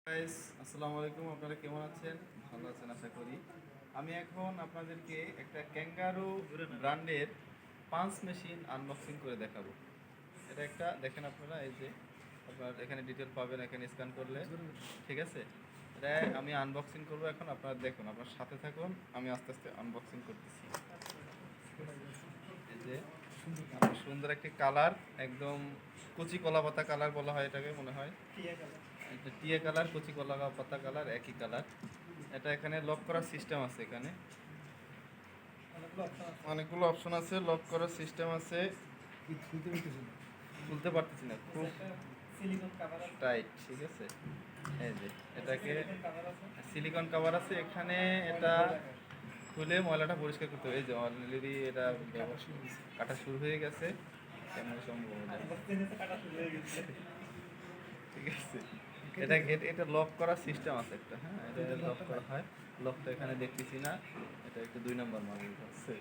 Guys, আসসালামু আলাইকুম। আপনারা কেমন আছেন? ভালো আছেন আশা করি। আমি এখন আপনাদেরকে একটা ক্যাঙ্গারু ব্র্যান্ডের পাঞ্চ মেশিন আনবক্সিং করে দেখাবো। এটা একটা দেখেন আপনারা, এই যে আপনার এখানে ডিটেল পাবেন এখানে স্ক্যান করলে, ঠিক আছে? এটা আমি আনবক্সিং করবো এখন। আপনারা দেখুন, আপনার সাথে থাকুন, আমি আস্তে আস্তে আনবক্সিং করতেছি। এই যে সুন্দর একটি কালার, একদম কচি কলা পাতা কালার বলা হয় এটাকে, মনে হয় এটা টিয়া কালার, কচি কলা পাতা কালার, একই কালার। এটা এখানে লক করার সিস্টেম আছে, এখানে অনেকগুলো অপশন আছে, লক করার সিস্টেম আছে। খুলতে পারতেছি না, খুব টাইট, ঠিক আছে? এই যে এটাকে সিলিকন কাভার আছে এখানে। এটা খুলে ময়লাটা পরিষ্কার করতে হবে। এই যে অলরেডি এটা কাটা শুরু হয়ে গেছে, কেমন সম্ভব, ঠিক আছে? এটা লক করার সিস্টেম আছে একটা, হ্যাঁ, এটা লক করা হয়। লকটা এখানে দেখতেছি না, এটা একটু 2 নম্বর মডেল হচ্ছে।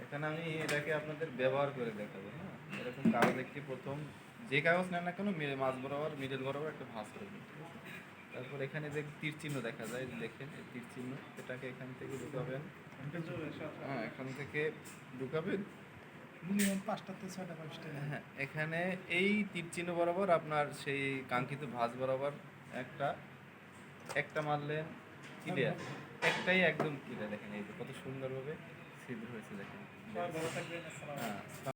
এখানে আমি এটাকে আপনাদের ব্যবহার করে দেখাবো। হ্যাঁ, এরকম কাগজ একটি, প্রথম যে কাগজ নেন না কেন মাঝ বরাবর, মিডল বরাবর একটা ভাঁজ করে দিন, ঠিক আছে? তারপর এখানে যে তীর চিহ্ন দেখা যায়, দেখেন এই তীর চিহ্ন, এটাকে এখান থেকে ঢুকাবেন। হ্যাঁ, এখান থেকে ঢুকাবেন মিনিমাম 5টা থেকে 6টা 5টা। হ্যাঁ, এখানে এই তীর চিহ্ন বরাবর আপনার সেই কাঙ্ক্ষিত ভাঁজ বরাবর একটা একটা মারলেন, ক্লিয়ার। একটাই একদম ক্লিয়ার। দেখেন এই যে কত সুন্দরভাবে ছিদ্র হয়েছে, দেখেন। হ্যাঁ।